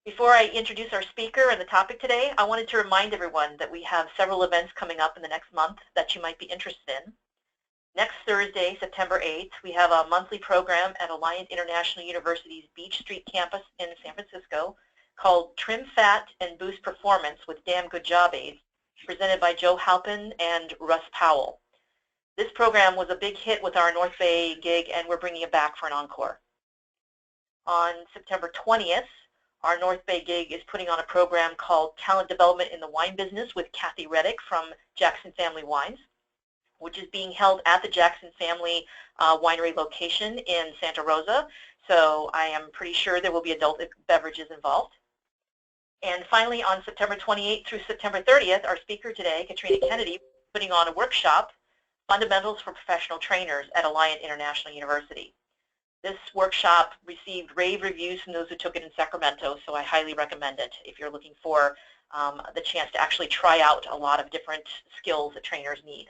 Before I introduce our speaker and the topic today, I wanted to remind everyone that we have several events coming up in the next month that you might be interested in. Next Thursday, September 8th, we have a monthly program at Alliant International University's Beach Street campus in San Francisco called Trim Fat and Boost Performance with Damn Good Job Aids, presented by Joe Halpin and Russ Powell. This program was a big hit with our North Bay gig, and we're bringing it back for an encore. On September 20th, our North Bay gig is putting on a program called Talent Development in the Wine Business with Kathy Reddick from Jackson Family Wines, which is being held at the Jackson Family Winery location in Santa Rosa. So I am pretty sure there will be adult beverages involved. And finally, on September 28th through September 30th, our speaker today, Katrina Kennedy, putting on a workshop, Fundamentals for Professional Trainers at Alliant International University. This workshop received rave reviews from those who took it in Sacramento, so I highly recommend it if you're looking for the chance to actually try out a lot of different skills that trainers need.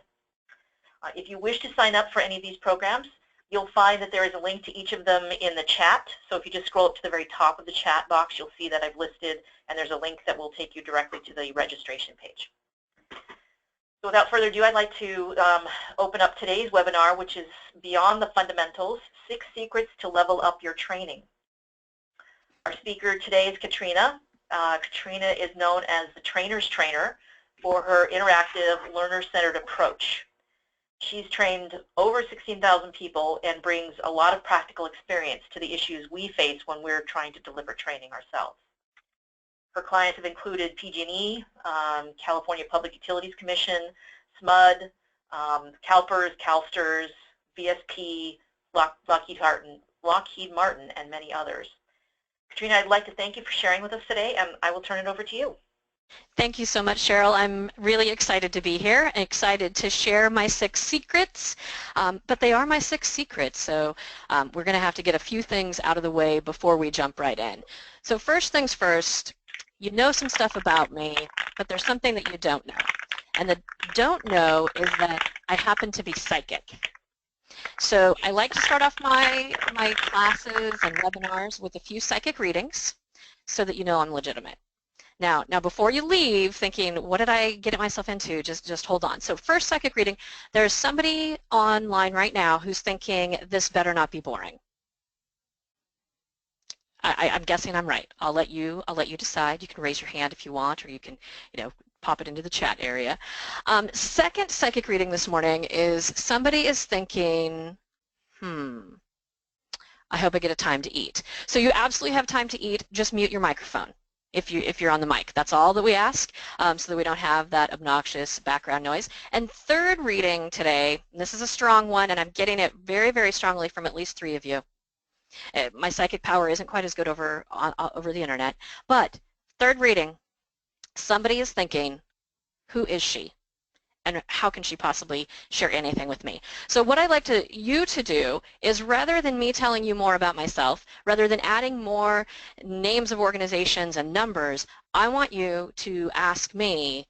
If you wish to sign up for any of these programs, you'll find that there is a link to each of them in the chat. So if you just scroll up to the very top of the chat box, you'll see that I've listed, and there's a link that will take you directly to the registration page. So without further ado, I'd like to open up today's webinar, which is Beyond the Fundamentals, 6 Secrets to Level Up Your Training. Our speaker today is Katrina. Katrina is known as the trainer's trainer for her interactive, learner-centered approach. She's trained over 16,000 people and brings a lot of practical experience to the issues we face when we're trying to deliver training ourselves. Her clients have included PG&E, California Public Utilities Commission, SMUD, CalPERS, CalSTRS, VSP, Lockheed Martin, and many others. Katrina, I'd like to thank you for sharing with us today, and I will turn it over to you. Thank you so much, Cheryl. I'm really excited to be here, excited to share my 6 secrets, but they are my 6 secrets, so we're going to have to get a few things out of the way before we jump right in. So first things first, you know some stuff about me, but there's something that you don't know. And the don't know is that I happen to be psychic. So I like to start off my classes and webinars with a few psychic readings so that you know I'm legitimate. Now before you leave thinking, what did I get myself into? Just hold on. So first psychic reading, there's somebody online right now who's thinking, this better not be boring. I'm guessing I'm right. I'll let you decide. You can raise your hand if you want, or you can, pop it into the chat area. Second psychic reading this morning is somebody is thinking, I hope I get a time to eat. So you absolutely have time to eat. Just mute your microphone if you're on the mic. That's all that we ask, so that we don't have that obnoxious background noise. And third reading today, and this is a strong one, and I'm getting it very, very strongly from at least 3 of you. My psychic power isn't quite as good over the internet, but third reading, somebody is thinking, who is she? And how can she possibly share anything with me? So what I'd like you to do is, rather than me telling you more about myself, rather than adding more names of organizations and numbers, I want you to ask me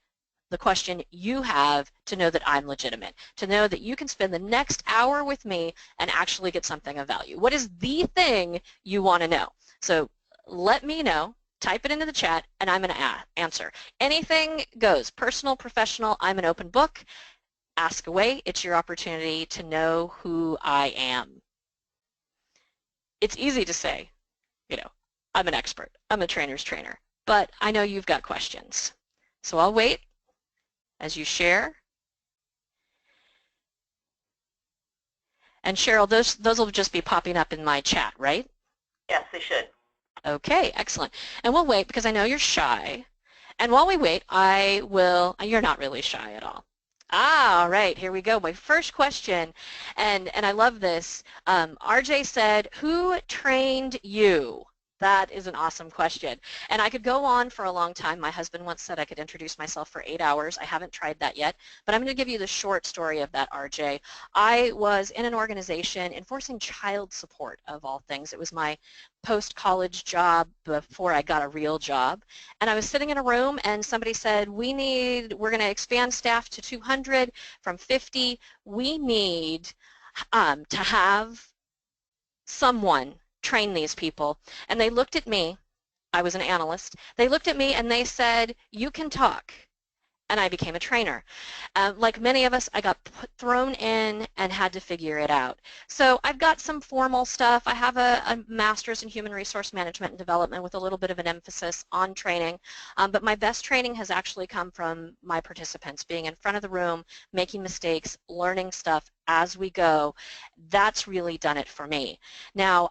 the question you have to know that I'm legitimate, to know that you can spend the next hour with me and actually get something of value. What is the thing you want to know? So let me know. Type it into the chat, and I'm going to answer. Anything goes. Personal, professional, I'm an open book. Ask away. It's your opportunity to know who I am. It's easy to say, I'm an expert. I'm a trainer's trainer. But I know you've got questions. So I'll wait as you share. And Cheryl, those will just be popping up in my chat, right? Yes, they should. Okay, excellent. And we'll wait because I know you're shy. And while we wait, you're not really shy at all. All right, here we go. My first question, and I love this. RJ said, who trained you? That is an awesome question. And I could go on for a long time. My husband once said I could introduce myself for 8 hours. I haven't tried that yet, but I'm going to give you the short story of that, RJ. I was in an organization enforcing child support, of all things. It was my post-college job before I got a real job. And I was sitting in a room and somebody said, we're going to expand staff to 200 from 50. We need to have someone train these people. And they looked at me I was an analyst. They looked at me and they said, you can talk. And I became a trainer. Like many of us, I got thrown in and had to figure it out. So I've got some formal stuff. I have a master's in human resource management and development with a little bit of an emphasis on training. But my best training has actually come from my participants, being in front of the room, making mistakes, learning stuff as we go. That's really done it for me. Now,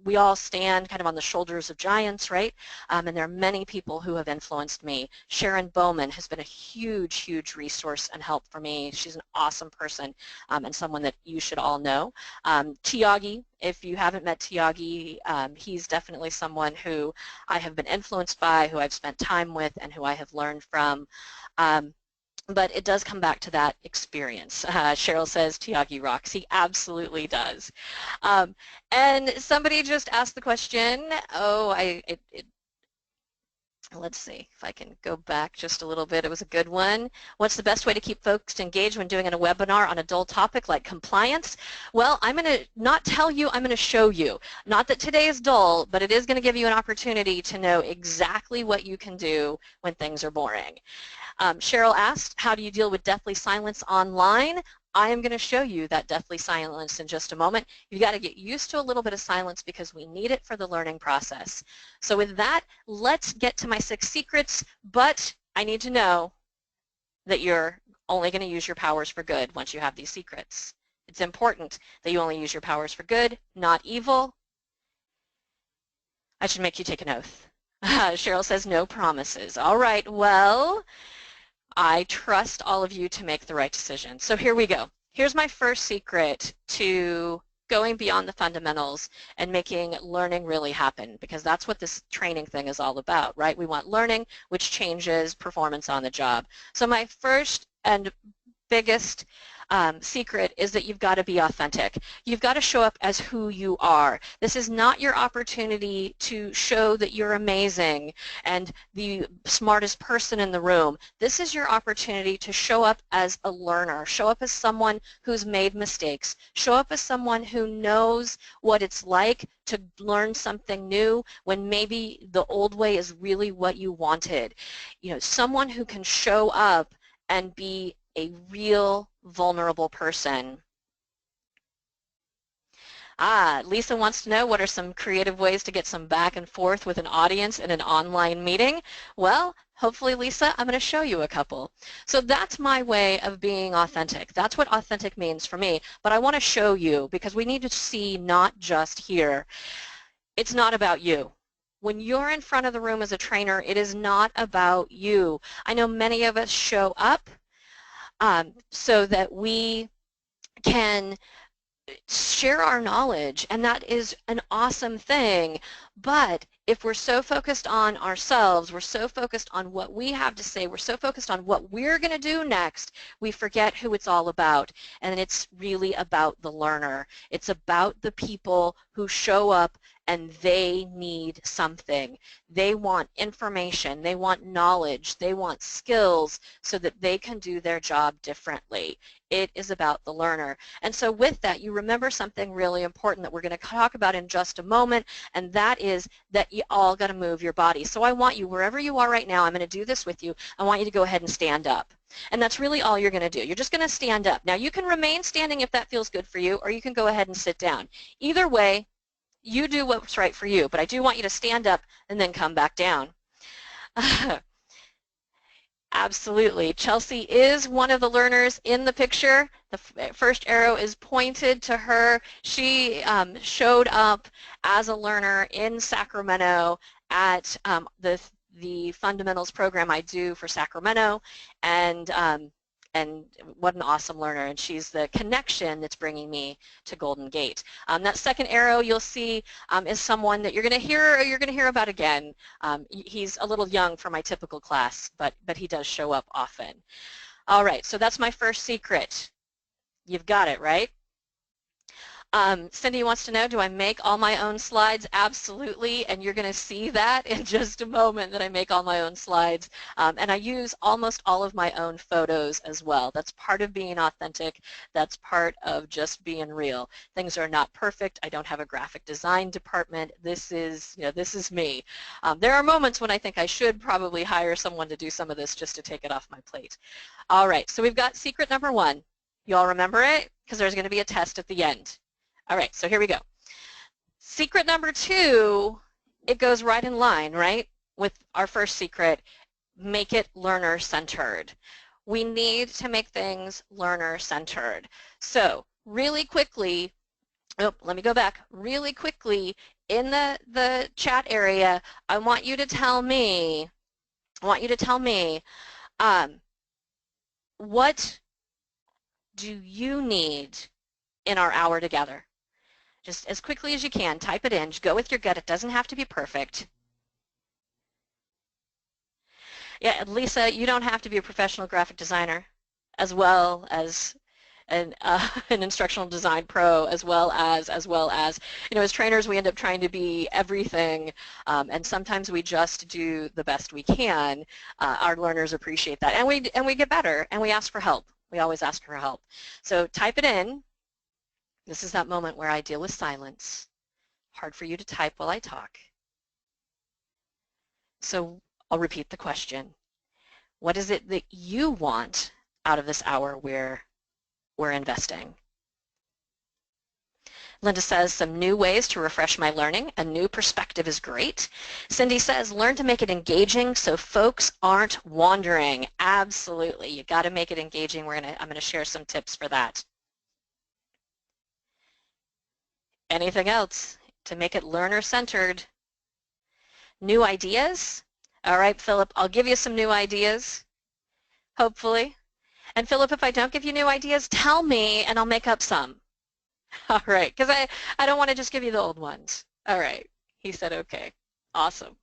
we all stand kind of on the shoulders of giants, right? And there are many people who have influenced me. Sharon Bowman has been a huge, huge resource and help for me. She's an awesome person and someone that you should all know. Tiagi, if you haven't met Tiagi, he's definitely someone who I have been influenced by, who I've spent time with, and who I have learned from. But it does come back to that experience. Cheryl says Tiagi rocks. He absolutely does. And somebody just asked the question, let's see if I can go back just a little bit. It was a good one. What's the best way to keep folks engaged when doing a webinar on a dull topic like compliance? Well, I'm going to not tell you, I'm going to show you. Not that today is dull, but it is going to give you an opportunity to know exactly what you can do when things are boring. Cheryl asked, how do you deal with deathly silence online? I am going to show you that deathly silence in just a moment. You've got to get used to a little bit of silence because we need it for the learning process. So with that, let's get to my 6 secrets, but I need to know that you're only going to use your powers for good once you have these secrets. It's important that you only use your powers for good, not evil. I should make you take an oath. Cheryl says no promises. All right, well, I trust all of you to make the right decision. So here we go. Here's my first secret to going beyond the fundamentals and making learning really happen, because that's what this training thing is all about, right? We want learning, which changes performance on the job. So my first and biggest secret is that you've got to be authentic. You've got to show up as who you are. This is not your opportunity to show that you're amazing and the smartest person in the room. This is your opportunity to show up as a learner, show up as someone who's made mistakes, show up as someone who knows what it's like to learn something new when maybe the old way is really what you wanted. You know, someone who can show up and be a real vulnerable person. Lisa wants to know, what are some creative ways to get some back and forth with an audience in an online meeting? Well, hopefully, Lisa, I'm going to show you a couple. So that's my way of being authentic. That's what authentic means for me. But I want to show you, because we need to see, not just hear. It's not about you. When you're in front of the room as a trainer, it is not about you. I know many of us show up so that we can share our knowledge, and that is an awesome thing. But if we're so focused on ourselves, we're so focused on what we have to say, we're so focused on what we're going to do next, we forget who it's all about. And it's really about the learner. It's about the people who show up and they need something. They want information, they want knowledge, they want skills so that they can do their job differently. It is about the learner. And so with that, you remember something really important that we're going to talk about in just a moment, and that is that you all got to move your body. So I want you, wherever you are right now, I'm going to do this with you, I want you to go ahead and stand up. And that's really all you're going to do. You're just going to stand up. Now you can remain standing if that feels good for you, or you can go ahead and sit down. Either way, you do what's right for you, but I do want you to stand up and then come back down. Absolutely. Chelsea is one of the learners in the picture. The first arrow is pointed to her. She showed up as a learner in Sacramento at the fundamentals program I do for Sacramento, and what an awesome learner, and she's the connection that's bringing me to Golden Gate. That second arrow you'll see is someone that you're going to hear about again. He's a little young for my typical class, but he does show up often. All right, so that's my first secret. You've got it, right? Cindy wants to know, do I make all my own slides? Absolutely, and you're going to see that in just a moment that I make all my own slides. And I use almost all of my own photos as well. That's part of being authentic. That's part of just being real. Things are not perfect. I don't have a graphic design department. This is, this is me. There are moments when I think I should probably hire someone to do some of this just to take it off my plate. All right, so we've got secret number 1. You all remember it? Because there's going to be a test at the end. All right, so here we go. Secret number 2, it goes right in line, right, with our first secret. Make it learner-centered. We need to make things learner-centered. So really quickly, let me go back. Really quickly, in the chat area, I want you to tell me, what do you need in our hour together? Just as quickly as you can, type it in. Just go with your gut. It doesn't have to be perfect. Yeah, Lisa, you don't have to be a professional graphic designer, as well as an instructional design pro, as well as, as trainers, we end up trying to be everything, and sometimes we just do the best we can. Our learners appreciate that, and we get better, and we ask for help. We always ask for help. So type it in. This is that moment where I deal with silence. Hard for you to type while I talk. So I'll repeat the question. What is it that you want out of this hour we're investing? Linda says, some new ways to refresh my learning. A new perspective is great. Cindy says, learn to make it engaging so folks aren't wandering. Absolutely. You got to make it engaging. I'm going to share some tips for that. Anything else to make it learner-centered? New ideas? All right, Philip, I'll give you some new ideas, hopefully. And Philip, if I don't give you new ideas, tell me and I'll make up some. All right, because I don't want to just give you the old ones. All right, he said okay. Awesome.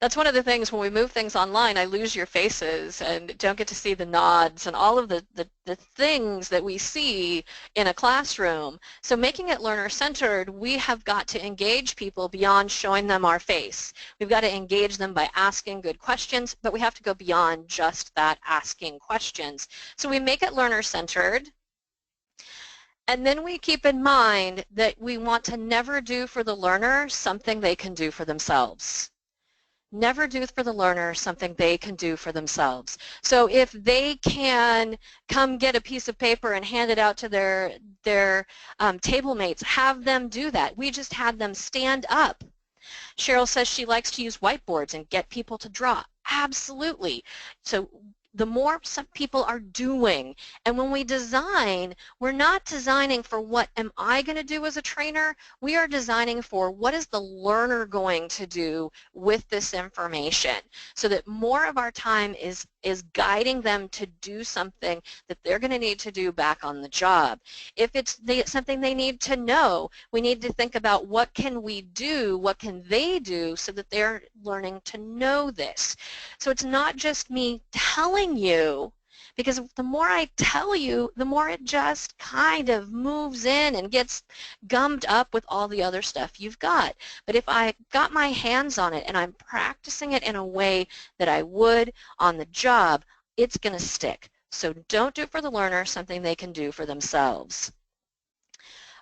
That's one of the things when we move things online, I lose your faces and don't get to see the nods and all of the things that we see in a classroom. So making it learner-centered, we have got to engage people beyond showing them our face. We've got to engage them by asking good questions, but we have to go beyond just that asking questions. So we make it learner-centered. And then we keep in mind that we want to never do for the learner something they can do for themselves. Never do for the learner something they can do for themselves. So if they can come get a piece of paper and hand it out to their table mates, have them do that. We just had them stand up. Cheryl says she likes to use whiteboards and get people to draw. Absolutely. So the more some people are doing, and when we design, we're not designing for what am I going to do as a trainer, we are designing for what is the learner going to do with this information, so that more of our time is guiding them to do something that they're going to need to do back on the job. If it's something they need to know, we need to think about what can we do, what can they do so that they're learning to know this. So it's not just me telling you, because the more I tell you, the more it just kind of moves in and gets gummed up with all the other stuff you've got. But if I got my hands on it and I'm practicing it in a way that I would on the job, it's going to stick. So don't do for the learner something they can do for themselves.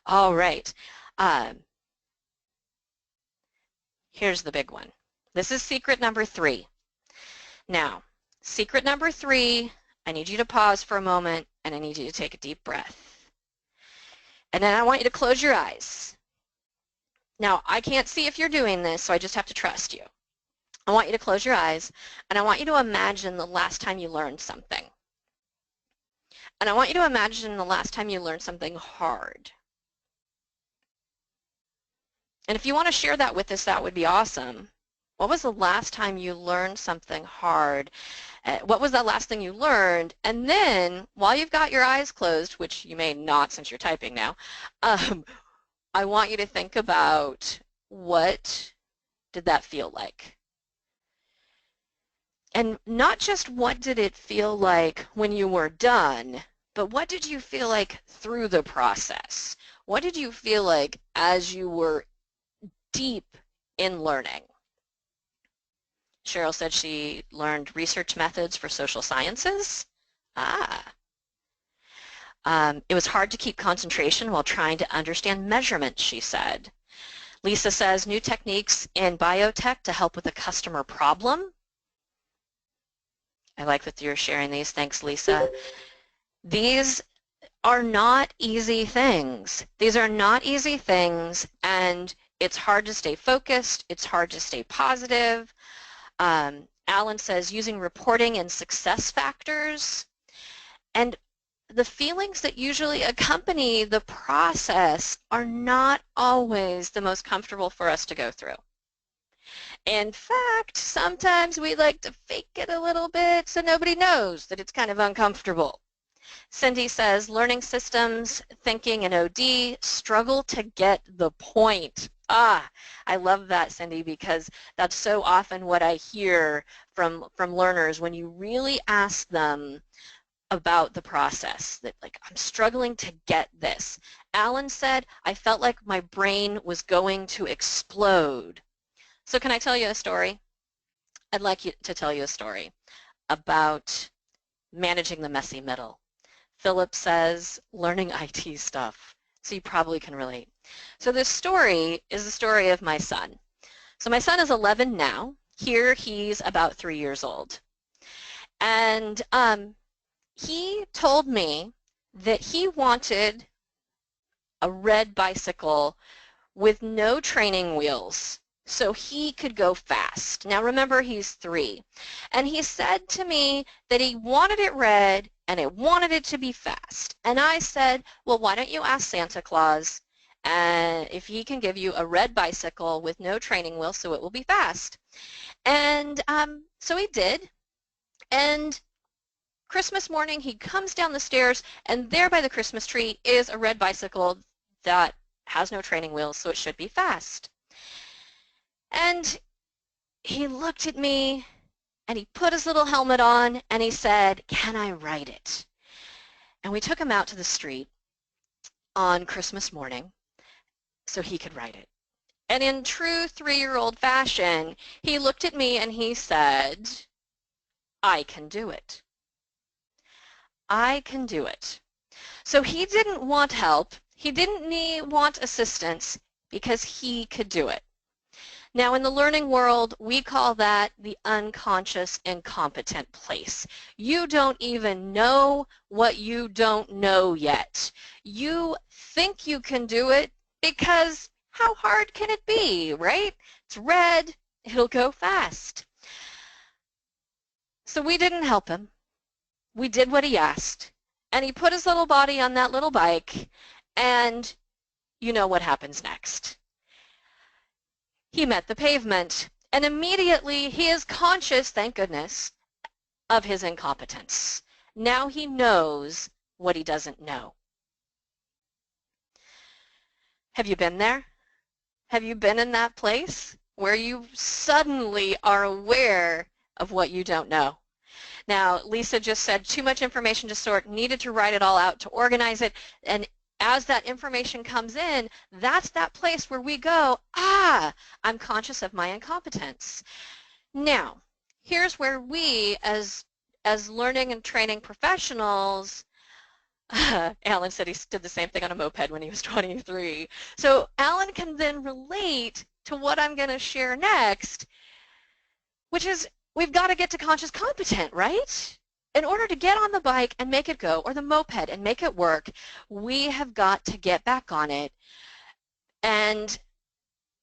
All right. Here's the big one. This is secret number 3. Now, secret number 3, I need you to pause for a moment and I need you to take a deep breath. And then I want you to close your eyes. Now, I can't see if you're doing this, so I just have to trust you. I want you to close your eyes and I want you to imagine the last time you learned something. And I want you to imagine the last time you learned something hard. And if you want to share that with us, that would be awesome. What was the last time you learned something hard? What was that last thing you learned? And then, while you've got your eyes closed, which you may not since you're typing now, I want you to think about what did that feel like? And not just what did it feel like when you were done, but what did you feel like through the process? What did you feel like as you were deep in learning? Cheryl said she learned research methods for social sciences. Ah. It was hard to keep concentration while trying to understand measurements, she said. Lisa says new techniques in biotech to help with a customer problem. I like that you're sharing these. Thanks, Lisa. These are not easy things. These are not easy things, and it's hard to stay focused. It's hard to stay positive. Alan says using reporting and success factors, and the feelings that usually accompany the process are not always the most comfortable for us to go through. In fact, sometimes we like to fake it a little bit so nobody knows that it's kind of uncomfortable. Cindy says, learning systems, thinking, and OD struggle to get the point. Ah, I love that, Cindy, because that's so often what I hear from learners when you really ask them about the process, that like, I'm struggling to get this. Alan said, I felt like my brain was going to explode. So can I tell you a story? I'd like to tell you a story about managing the messy middle. Philip says, learning IT stuff. So you probably can relate. So this story is the story of my son. So my son is 11 now. Here he's about 3 years old. And he told me that he wanted a red bicycle with no training wheels so he could go fast. Now remember, he's 3. And he said to me that he wanted it red and he wanted it to be fast. And I said, well, why don't you ask Santa Claus if he can give you a red bicycle with no training wheels so it will be fast. And so he did. And Christmas morning, he comes down the stairs, and there by the Christmas tree is a red bicycle that has no training wheels, so it should be fast. And he looked at me, and he put his little helmet on, and he said, can I ride it? And we took him out to the street on Christmas morning so he could ride it. And in true 3-year-old fashion, he looked at me and he said, I can do it. I can do it. So he didn't want help. He didn't want assistance because he could do it. Now in the learning world, we call that the unconscious incompetent place. You don't even know what you don't know yet. You think you can do it because how hard can it be, right? It's red, it'll go fast. So we didn't help him. We did what he asked, and he put his little body on that little bike, and you know what happens next. He met the pavement, and immediately he is conscious, thank goodness, of his incompetence. Now he knows what he doesn't know. Have you been there? Have you been in that place where you suddenly are aware of what you don't know? Now, Lisa just said too much information to sort, needed to write it all out to organize it, and as that information comes in, that's that place where we go, I'm conscious of my incompetence. Now, here's where we, as learning and training professionals, Alan said he did the same thing on a moped when he was 23. So Alan can then relate to what I'm going to share next, which is we've got to get to conscious competent, right? In order to get on the bike and make it go, or the moped and make it work, we have got to get back on it and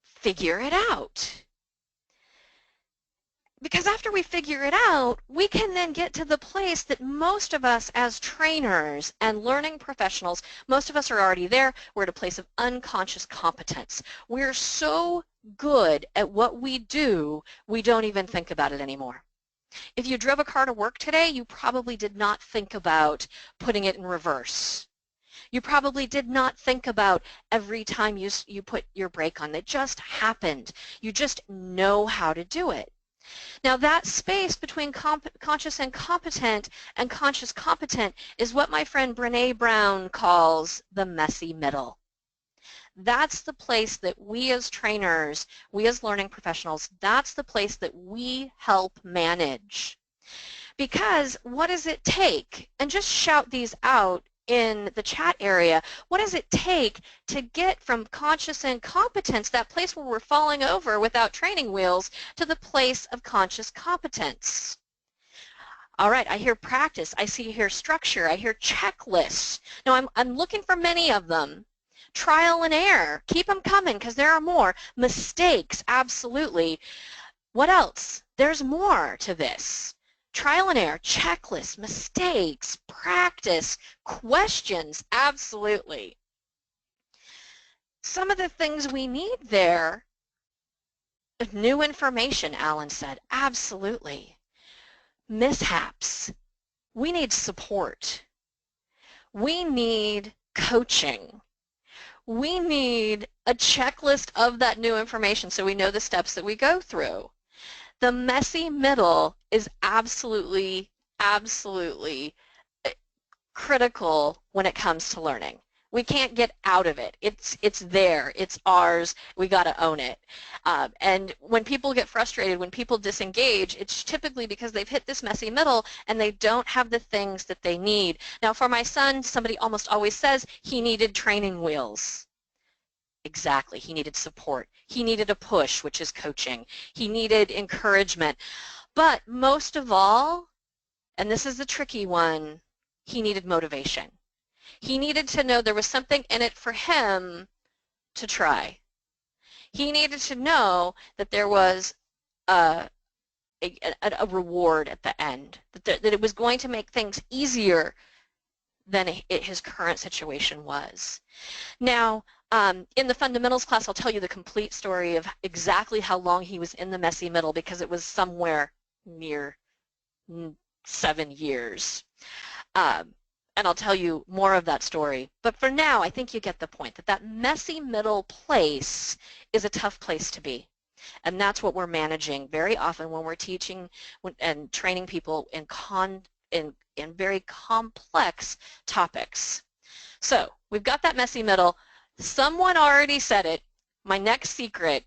figure it out. Because after we figure it out, we can then get to the place that most of us as trainers and learning professionals, most of us are already there. We're at a place of unconscious competence. We're so good at what we do, we don't even think about it anymore. If you drove a car to work today, you probably did not think about putting it in reverse. You probably did not think about every time you put your brake on. It just happened. You just know how to do it. Now that space between conscious and competent and conscious competent is what my friend Brene Brown calls the messy middle. That's the place that we as trainers, we as learning professionals, that's the place that we help manage. Because what does it take? And just shout these out in the chat area. What does it take to get from conscious incompetence, that place where we're falling over without training wheels, to the place of conscious competence? All right, I hear practice, I see here structure, I hear checklists. Now I'm looking for many of them. Trial and error, keep them coming because there are more. Mistakes, absolutely. What else? There's more to this. Trial and error, checklists, mistakes, practice, questions, absolutely. Some of the things we need there, new information, Alan said, absolutely. Mishaps, we need support. We need coaching. We need a checklist of that new information so we know the steps that we go through. The messy middle is absolutely, absolutely critical when it comes to learning. We can't get out of it. It's there. It's ours. We got to own it. And when people get frustrated, when people disengage, it's typically because they've hit this messy middle and they don't have the things that they need. Now, for my son, somebody almost always says he needed training wheels. Exactly. He needed support. He needed a push, which is coaching. He needed encouragement. But most of all, and this is the tricky one, he needed motivation. He needed to know there was something in it for him to try. He needed to know that there was a reward at the end, that it was going to make things easier than his current situation was. Now, in the fundamentals class, I'll tell you the complete story of exactly how long he was in the messy middle because it was somewhere near 7 years. And I'll tell you more of that story. But for now, I think you get the point that that messy middle place is a tough place to be. And that's what we're managing very often when we're teaching and training people in very complex topics. So we've got that messy middle. Someone already said it. My next secret,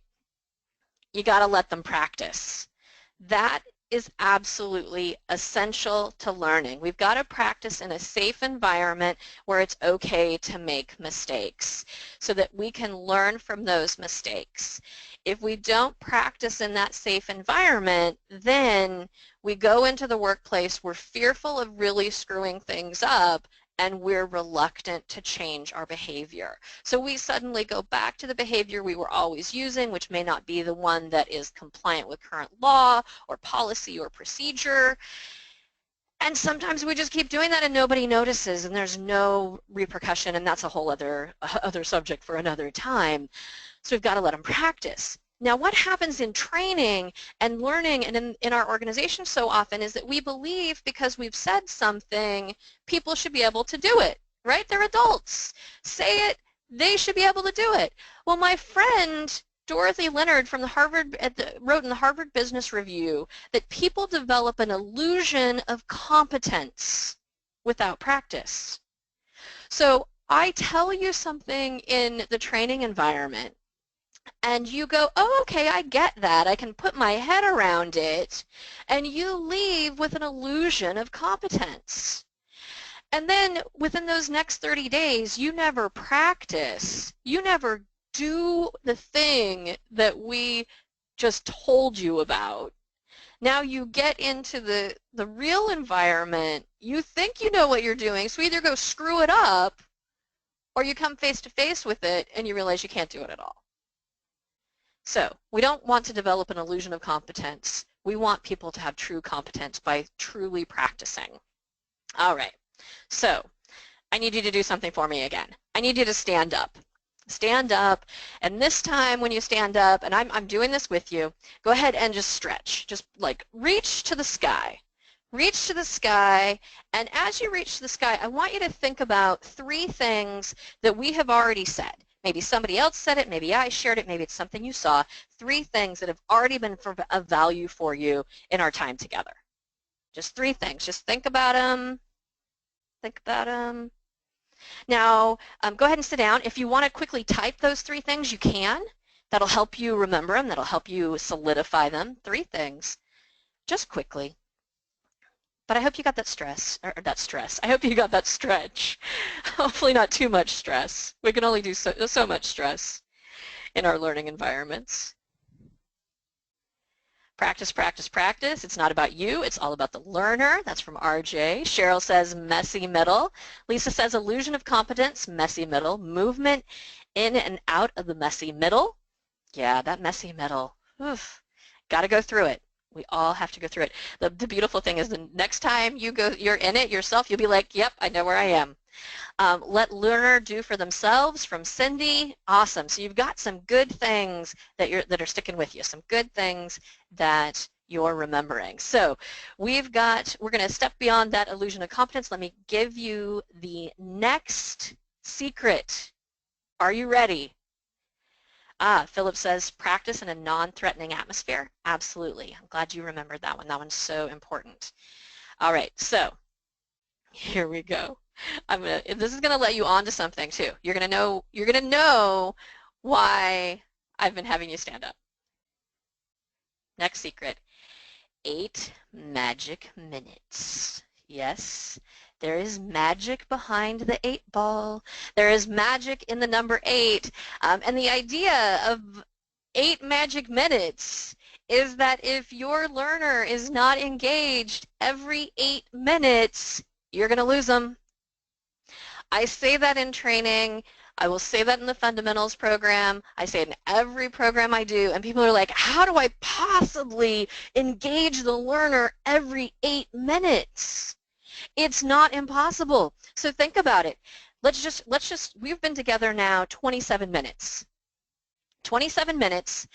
you got to let them practice. That is absolutely essential to learning. We've got to practice in a safe environment where it's okay to make mistakes so that we can learn from those mistakes. If we don't practice in that safe environment, then we go into the workplace, we're fearful of really screwing things up, and we're reluctant to change our behavior. So we suddenly go back to the behavior we were always using, which may not be the one that is compliant with current law or policy or procedure. And sometimes we just keep doing that and nobody notices and there's no repercussion, and that's a whole other subject for another time. So we've got to let them practice. Now what happens in training and learning and in our organization so often is that we believe because we've said something, people should be able to do it, right? They're adults. Say it, they should be able to do it. Well, my friend Dorothy Leonard from the wrote in the Harvard Business Review that people develop an illusion of competence without practice. So I tell you something in the training environment, and you go, oh, okay, I get that. I can put my head around it. And you leave with an illusion of competence. And then within those next 30 days, you never practice. You never do the thing that we just told you about. Now you get into the real environment. You think you know what you're doing, so either go screw it up or you come face to face with it and you realize you can't do it at all. So we don't want to develop an illusion of competence. We want people to have true competence by truly practicing. All right, so I need you to do something for me again. I need you to stand up. Stand up, and this time when you stand up, and I'm doing this with you, go ahead and just stretch. Just like reach to the sky. Reach to the sky, and as you reach to the sky, I want you to think about 3 things that we have already said. Maybe somebody else said it, maybe I shared it, maybe it's something you saw. 3 things that have already been of value for you in our time together. Just 3 things. Just think about them. Think about them. Now, go ahead and sit down. If you want to quickly type those 3 things, you can. That'll help you remember them. That'll help you solidify them. 3 things, just quickly. But I hope you got that stress, or that stress. I hope you got that stretch. Hopefully not too much stress. We can only do so much stress in our learning environments. Practice, practice, practice. It's not about you. It's all about the learner. That's from RJ. Cheryl says messy middle. Lisa says illusion of competence, messy middle. Movement in and out of the messy middle. Yeah, that messy middle. Oof. Got to go through it. We all have to go through it. The beautiful thing is the next time you're in it yourself, you'll be like, yep, I know where I am. Let learner do for themselves from Cindy. Awesome. So you've got some good things that are sticking with you, some good things that you're remembering. So we're going to step beyond that illusion of competence. Let me give you the next secret. Are you ready? Philip says practice in a non-threatening atmosphere. Absolutely. I'm glad you remembered that one. That one's so important. All right, so here we go. This is going to let you on to something too. You're going to know why I've been having you stand up. Next secret, 8 magic minutes. Yes, there is magic behind the 8 ball. There is magic in the number 8. And the idea of 8 magic minutes is that if your learner is not engaged every 8 minutes, you're going to lose them. I say that in training. I will say that in the fundamentals program. I say it in every program I do, and people are like, how do I possibly engage the learner every 8 minutes? It's not impossible. So think about it. We've been together now 27 minutes. 27 minutes,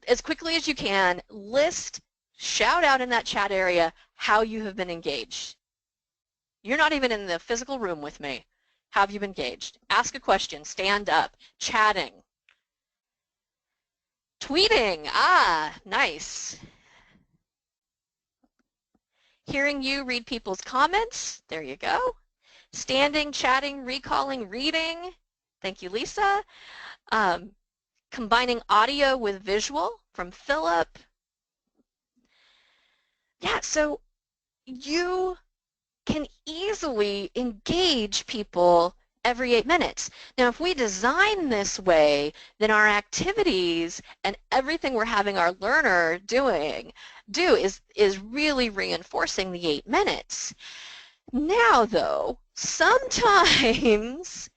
as quickly as you can, shout out in that chat area how you have been engaged. You're not even in the physical room with me. How have you been engaged? Ask a question, stand up, chatting, tweeting, nice. Hearing you read people's comments, there you go. Standing, chatting, recalling, reading, thank you, Lisa. Combining audio with visual from Philip. Yeah, so you can easily engage people every 8 minutes. Now, if we design this way, then our activities and everything we're having our learner do is really reinforcing the 8 minutes. Now, though, sometimes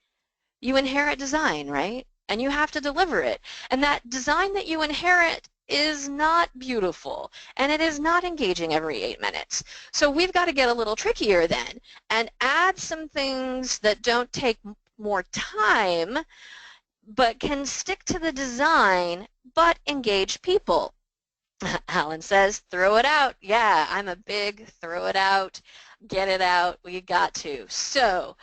you inherit design, right? And you have to deliver it. And that design that you inherit is not beautiful, and it is not engaging every 8 minutes. So we've got to get a little trickier then and add some things that don't take more time but can stick to the design but engage people. Alan says, throw it out. Yeah, I'm a big throw it out, get it out, we got to. So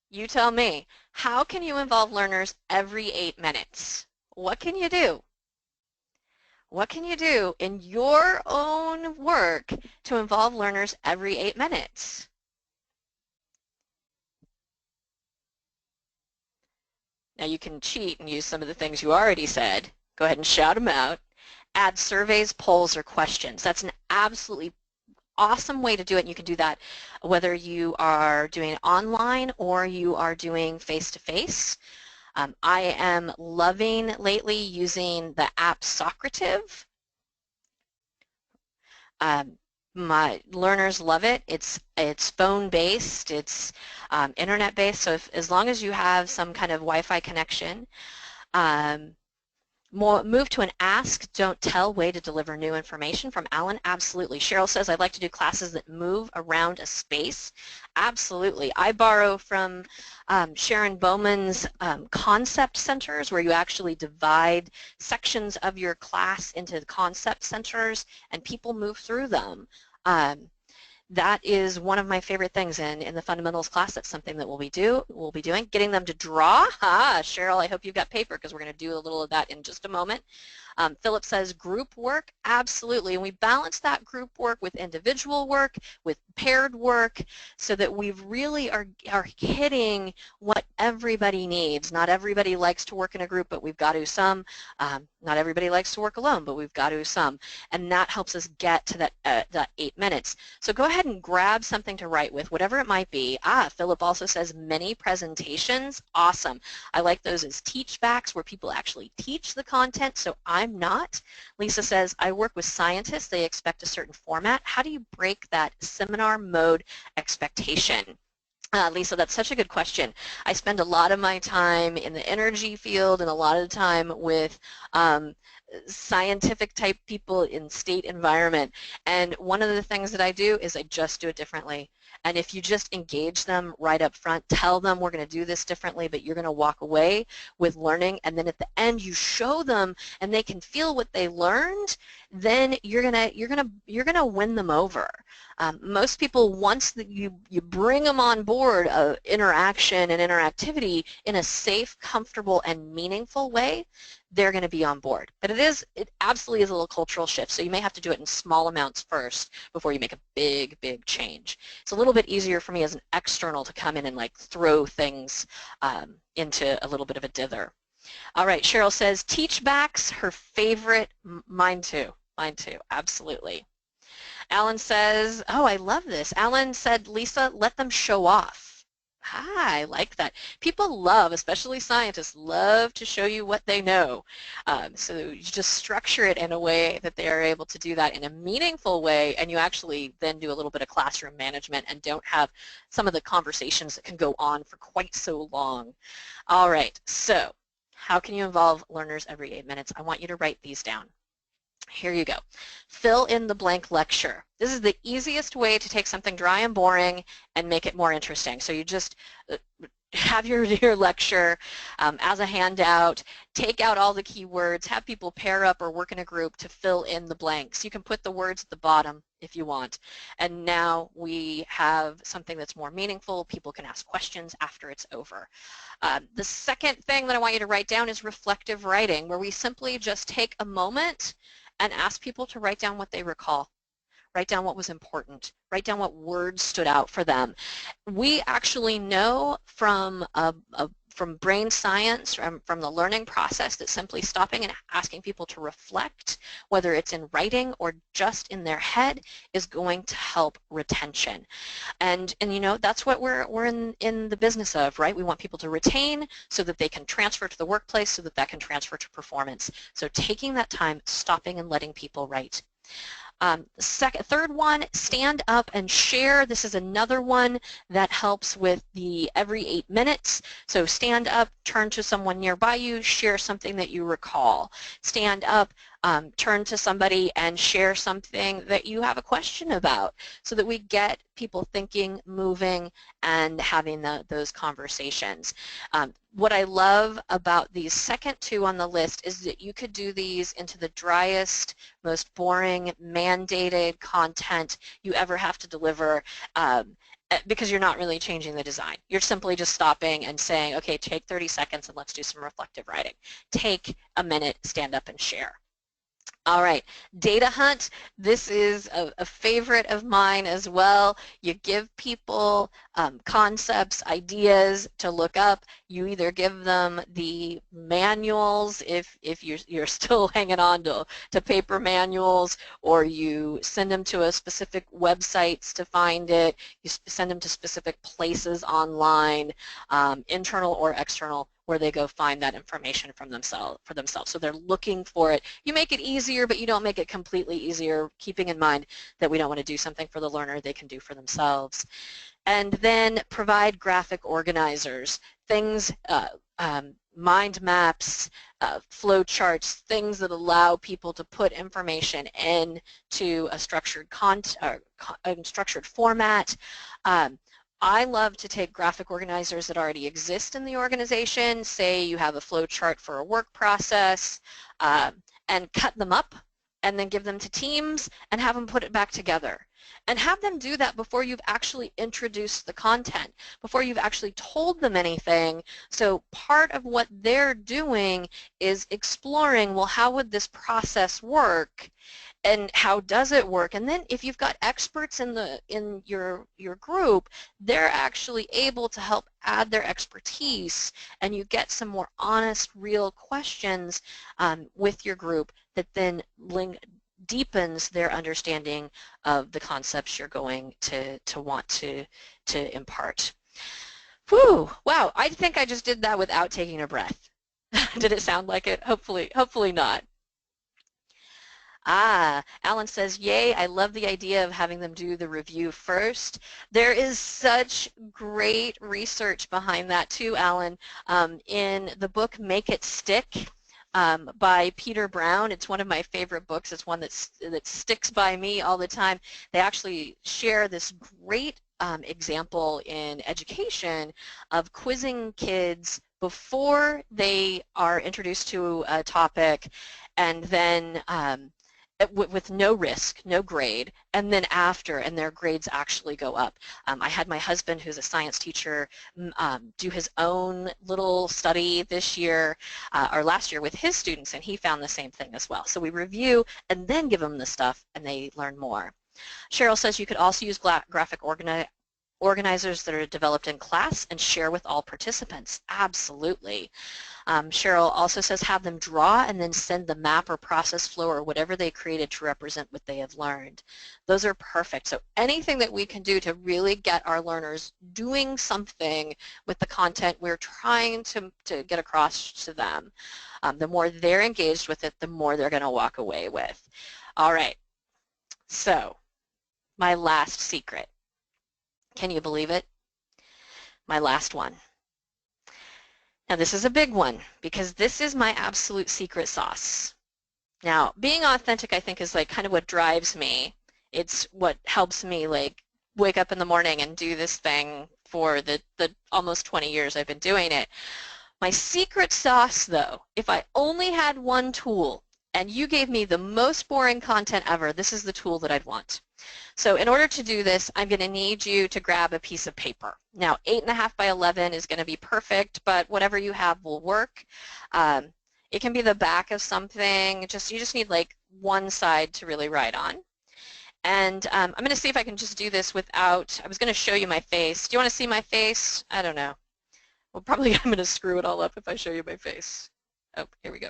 you tell me, how can you involve learners every 8 minutes? What can you do? What can you do in your own work to involve learners every 8 minutes? Now you can cheat and use some of the things you already said. Go ahead and shout them out. Add surveys, polls, or questions. That's an absolutely awesome way to do it, and you can do that whether you are doing it online or you are doing face-to-face. I am loving lately using the app Socrative. My learners love it. It's phone-based, it's internet-based, so as long as you have some kind of Wi-Fi connection, move to an ask, don't tell way to deliver new information from Alan. Absolutely. Cheryl says, I'd like to do classes that move around a space. Absolutely. I borrow from Sharon Bowman's concept centers, where you actually divide sections of your class into concept centers and people move through them. That is one of my favorite things in the fundamentals class. That's something that we'll be doing. Getting them to draw. Cheryl, I hope you've got paper because we're going to do a little of that in just a moment. Philip says group work, absolutely, and we balance that group work with individual work, with paired work, so that we really are hitting what everybody needs. Not everybody likes to work in a group, but we've got to some. Not everybody likes to work alone, but we've got to some, and that helps us get to that 8 minutes. So go ahead and grab something to write with, whatever it might be. Philip also says mini presentations, awesome. I like those as teachbacks where people actually teach the content, so I'm not. Lisa says, I work with scientists. They expect a certain format. How do you break that seminar mode expectation? Lisa, that's such a good question. I spend a lot of my time in the energy field and a lot of the time with scientific type people in state environment, and one of the things that I do is I just do it differently. And if you just engage them right up front, tell them we're going to do this differently, but you're going to walk away with learning, and then at the end you show them and they can feel what they learned, then you're gonna win them over. Most people, once that you bring them on board interaction and interactivity in a safe, comfortable, and meaningful way, they're going to be on board. But it absolutely is a little cultural shift, so you may have to do it in small amounts first before you make a big, big change. It's a little bit easier for me as an external to come in and like throw things into a little bit of a dither. All right, Cheryl says teachbacks, her favorite. Mine too, absolutely. Alan says, oh, I love this. Alan said, Lisa, let them show off. I like that. People love, especially scientists, love to show you what they know. So you just structure it in a way that they are able to do that in a meaningful way, and you actually then do a little bit of classroom management and don't have some of the conversations that can go on for quite so long. All right, so how can you involve learners every 8 minutes? I want you to write these down. Here you go. Fill in the blank lecture. This is the easiest way to take something dry and boring and make it more interesting. So you just have your lecture as a handout, take out all the keywords, have people pair up or work in a group to fill in the blanks. You can put the words at the bottom if you want. And now we have something that's more meaningful. People can ask questions after it's over. The second thing that I want you to write down is reflective writing, where we simply just take a moment and ask people to write down what they recall. Write down what was important. Write down what words stood out for them. We actually know from brain science, from the learning process, that simply stopping and asking people to reflect, whether it's in writing or just in their head, is going to help retention. And you know, that's what we're in the business of, right? We want people to retain so that they can transfer to the workplace, so that can transfer to performance. So taking that time, stopping and letting people write. Third one, stand up and share. This is another one that helps with the every 8 minutes. So stand up, turn to someone nearby you, share something that you recall. Stand up, turn to somebody and share something that you have a question about, so that we get people thinking, moving, and having those conversations. What I love about these second two on the list is that you could do these into the driest, most boring, mandated content you ever have to deliver, because you're not really changing the design. You're simply just stopping and saying, okay, take 30 seconds and let's do some reflective writing. Take a minute, stand up and share. All right, data hunt. This is a favorite of mine as well. You give people concepts, ideas to look up. You either give them the manuals if you're still hanging on to paper manuals, or you send them to a specific websites to find it. You send them to specific places online, internal or external, where they go find that information for themselves. So they're looking for it. You make it easier, but you don't make it completely easier, keeping in mind that we don't want to do something for the learner they can do for themselves. And then provide graphic organizers, things, mind maps, flow charts, things that allow people to put information into a structured format. I love to take graphic organizers that already exist in the organization. Say you have a flow chart for a work process, and cut them up and then give them to teams and have them put it back together. And have them do that before you've actually introduced the content, before you've actually told them anything. So part of what they're doing is exploring, well, how would this process work? And how does it work? And then if you've got experts in your group, they're actually able to help add their expertise, and you get some more honest, real questions with your group that then deepens their understanding of the concepts you're going to want to impart. Whew, wow, I think I just did that without taking a breath. Did it sound like it? Hopefully not. Alan says, yay, I love the idea of having them do the review first. There is such great research behind that too, Alan. In the book Make It Stick by Peter Brown, it's one of my favorite books. It's one that sticks by me all the time. They actually share this great example in education of quizzing kids before they are introduced to a topic, and then with no risk, no grade, and then after, and their grades actually go up. I had my husband, who's a science teacher, do his own little study this year, or last year with his students, and he found the same thing as well. So we review and then give them the stuff, and they learn more. Cheryl says you could also use graphic organizers that are developed in class and share with all participants. Absolutely. Cheryl also says have them draw and then send the map or process flow or whatever they created to represent what they have learned. Those are perfect. So anything that we can do to really get our learners doing something with the content we're trying to get across to them, the more they're engaged with it, the more they're going to walk away with. All right. So my last secret. Can you believe it? My last one. Now this is a big one because this is my absolute secret sauce. Now being authentic, I think, is like kind of what drives me. It's what helps me like wake up in the morning and do this thing for the almost 20 years I've been doing it. My secret sauce though, if I only had one tool and you gave me the most boring content ever, this is the tool that I'd want. So in order to do this, I'm going to need you to grab a piece of paper. Now 8.5 by 11 is going to be perfect, but whatever you have will work. It can be the back of something. You just need like one side to really write on. And I'm going to see if I can just do this without, I was going to show you my face. Do you want to see my face? I don't know. Well, probably I'm going to screw it all up if I show you my face. Oh, here we go.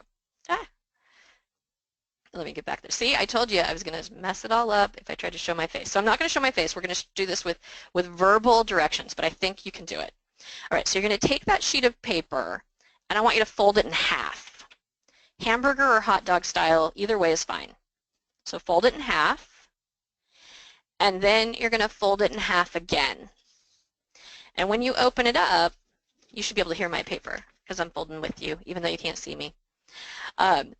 Let me get back there. See, I told you I was going to mess it all up if I tried to show my face. So I'm not going to show my face. We're going to do this with verbal directions, but I think you can do it. All right, so you're going to take that sheet of paper, and I want you to fold it in half. Hamburger or hot dog style, either way is fine. So fold it in half, and then you're going to fold it in half again. And when you open it up, you should be able to hear my paper because I'm folding with you, even though you can't see me.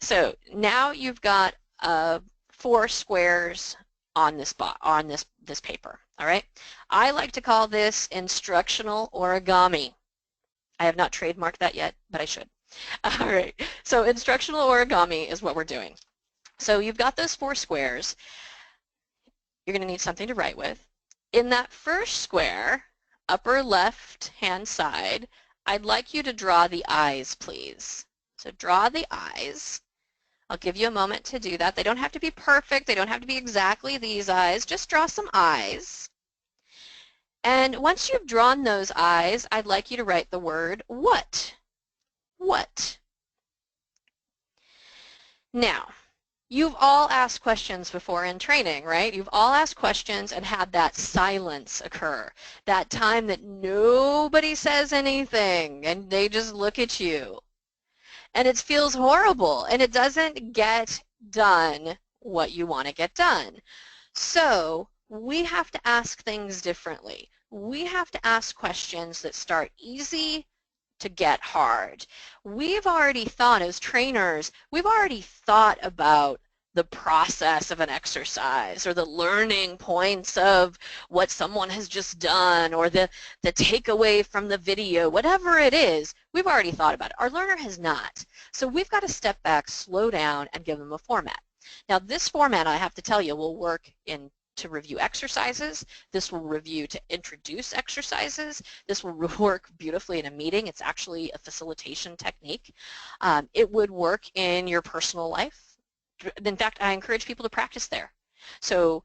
So now you've got 4 squares on this paper. All right. I like to call this instructional origami. I have not trademarked that yet, but I should. All right. So instructional origami is what we're doing. So you've got those 4 squares. You're going to need something to write with. In that first square, upper left-hand side, I'd like you to draw the eyes, please. So draw the eyes. I'll give you a moment to do that. They don't have to be perfect. They don't have to be exactly these eyes. Just draw some eyes. And once you've drawn those eyes, I'd like you to write the word what. What. Now, you've all asked questions before in training, right? You've all asked questions and had that silence occur. That time that nobody says anything and they just look at you. And it feels horrible, and it doesn't get done what you want to get done. So we have to ask things differently. We have to ask questions that start easy to get hard. We've already thought as trainers, we've already thought about the process of an exercise or the learning points of what someone has just done or the takeaway from the video, whatever it is, we've already thought about it. Our learner has not. So we've got to step back, slow down, and give them a format. Now this format, I have to tell you, will work in to review exercises. This will review to introduce exercises. This will work beautifully in a meeting. It's actually a facilitation technique. It would work in your personal life. In fact, I encourage people to practice there. So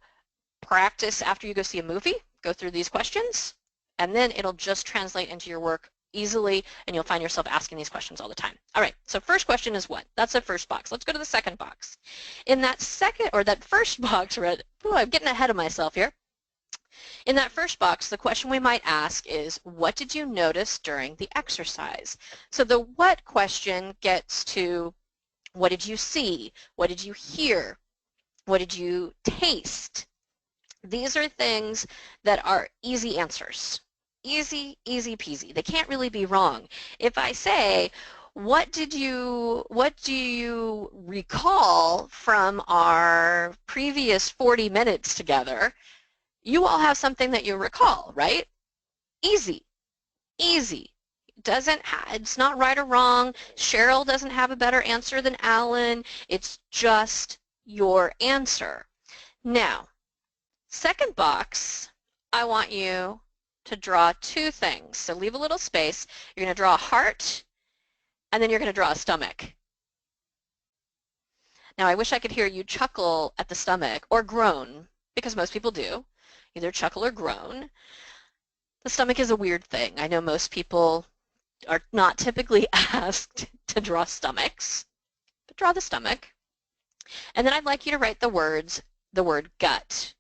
practice after you go see a movie, go through these questions, and then it'll just translate into your work easily, and you'll find yourself asking these questions all the time. All right, so first question is what? That's the first box. Let's go to the second box. In that second, or that first box, I'm getting ahead of myself here. In that first box, the question we might ask is, what did you notice during the exercise? So the what question gets to, what did you see? What did you hear? What did you taste? These are things that are easy answers. Easy, easy peasy. They can't really be wrong. If I say, what do you recall from our previous 40 minutes together? You all have something that you recall, right? Easy, easy. It's not right or wrong. Cheryl doesn't have a better answer than Alan. It's just your answer. Now, second box, I want you to draw two things. So leave a little space. You're going to draw a heart, and then you're going to draw a stomach. Now, I wish I could hear you chuckle at the stomach or groan, because most people do, either chuckle or groan. The stomach is a weird thing. I know most people are not typically asked to draw stomachs, but draw the stomach. And then I'd like you to write the word gut.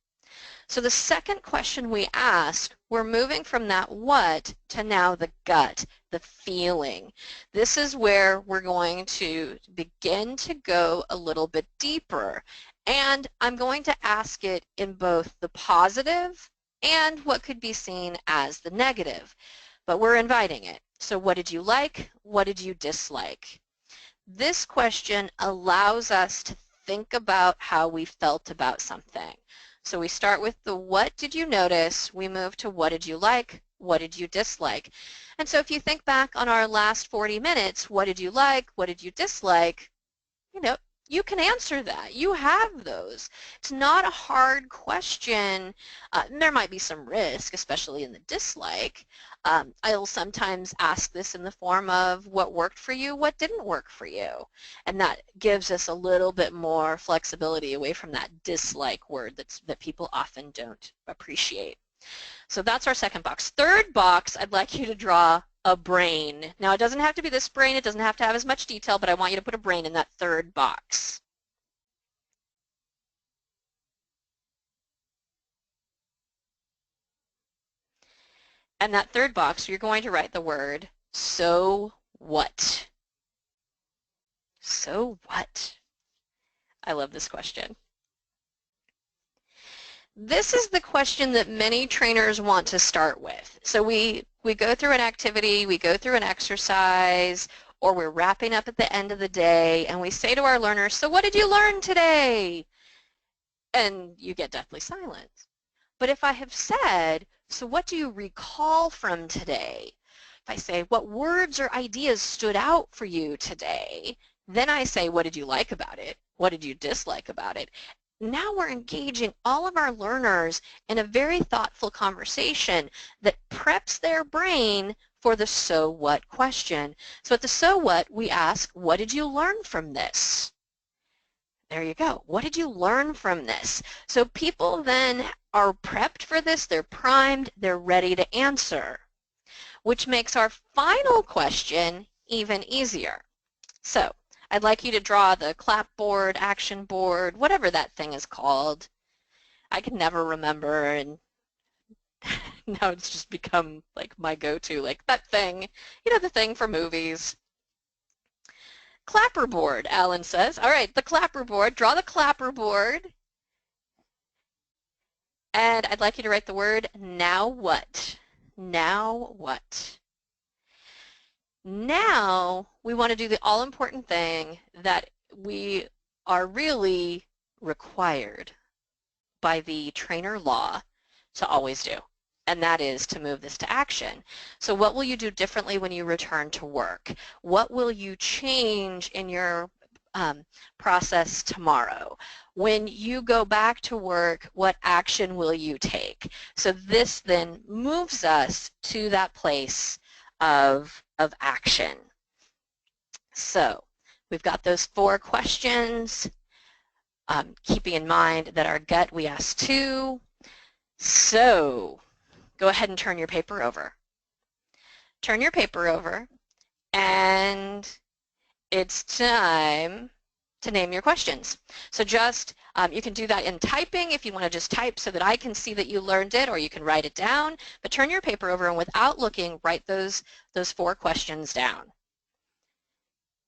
So the second question we ask, we're moving from that what to now the gut, the feeling. This is where we're going to begin to go a little bit deeper. And I'm going to ask it in both the positive and what could be seen as the negative. But we're inviting it. So what did you like? What did you dislike? This question allows us to think about how we felt about something. So we start with the what did you notice, we move to what did you like, what did you dislike. And so if you think back on our last 40 minutes, what did you like, what did you dislike, you can answer that. You have those. It's not a hard question. There might be some risk, especially in the dislike. I'll sometimes ask this in the form of what worked for you, what didn't work for you. And that gives us a little bit more flexibility away from that dislike word that people often don't appreciate. So that's our second box. Third box, I'd like you to draw a brain. Now, it doesn't have to be this brain. It doesn't have to have as much detail, but I want you to put a brain in that third box. And that third box, you're going to write the word, so what? So what? I love this question. This is the question that many trainers want to start with. So we go through an activity, we go through an exercise, or we're wrapping up at the end of the day, and we say to our learners, so what did you learn today? And you get deathly silent. But if I have said, so what do you recall from today? If I say, what words or ideas stood out for you today? Then I say, what did you like about it? What did you dislike about it? Now we're engaging all of our learners in a very thoughtful conversation that preps their brain for the so what question. So at the so what, we ask, what did you learn from this? There you go. What did you learn from this? So people then are prepped for this, they're primed, they're ready to answer, which makes our final question even easier. So I'd like you to draw the clapboard, action board, whatever that thing is called. I can never remember, and now it's just become like my go-to, like that thing, the thing for movies. Clapperboard, Alan says. All right, the clapperboard. Draw the clapperboard. And I'd like you to write the word, now what? Now what? Now we want to do the all-important thing that we are really required by the trainer law to always do, and that is to move this to action. So what will you do differently when you return to work? What will you change in your process tomorrow? When you go back to work, what action will you take? So this then moves us to that place of action. So we've got those 4 questions, keeping in mind that our gut we asked 2. So go ahead and turn your paper over. Turn your paper over, and it's time to name your questions. So just, you can do that in typing if you want to just type so that I can see that you learned it, or you can write it down, but turn your paper over and without looking, write those 4 questions down.